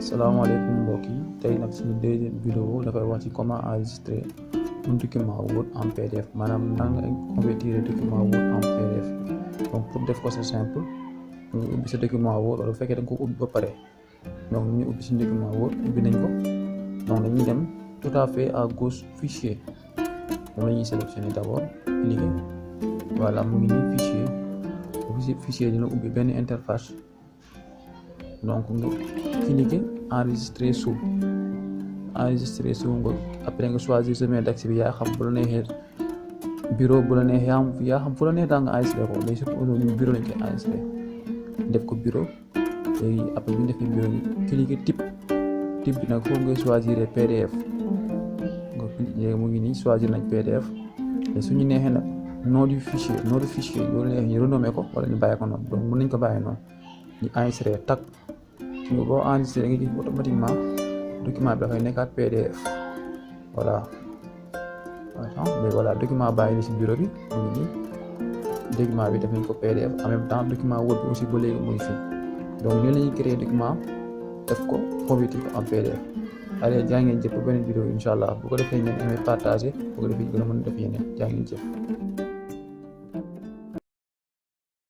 salaamaaleykum mbokk yi tey nag suñu deuxième vidéo dafay wax ci comment enregistrer un document Word en PDF maanaam nan nga convertir document Word en PDF. Donc pour def ko c'est simple nga ubbi sa document Word wala bu fekkee da nga ko ubbi ba pare donc ñu ubbi suñu document Word ubbi nañ ko donc dañuy dem tout à fait à gauche fichier moom la ñuy sélectionner d'abord cliquer voilà mu ngi nii fichier dina ubbi benn interface. Donc nga cliquer enregistrer sous nga après nga choisir sa domaine d'accès bi yaa xam bu la neexee bureau bu la neexee yaa xam fu la neex daa nga enregistré ko mais surtout aujourd'hui bureau lañ koy enregistré def ko bureau léegi après bu ñu defee bureau bi cliquer type bi nag foofu ngay choisir PDF nga léegi mu ngi nii choisir nañ PDF te suñu neexee nag nom du fichier loolu neex ñu renommer ko wala ñu bàyyi ko noonu donc mën nañ ko bàyyi noonu ñu enregistré tag ñu boo enregistré nga gis automatiquement document bi dafay nekkaat PDF voilà mais voilà document bàyyi ni ci bureau bi mu ngi nii document bi def nañ ko PDF en même temps document Word bi aussi ba léegi mu ngi fi donc ñu la ñuy créer document def ko convertir ko en PDF. allez jaa ngeen jëf ba beneen vidéo incha allah bu ko defee ngeen aimé partager bu ko defee gën a mën a def yeneen jaa ngeen jëf.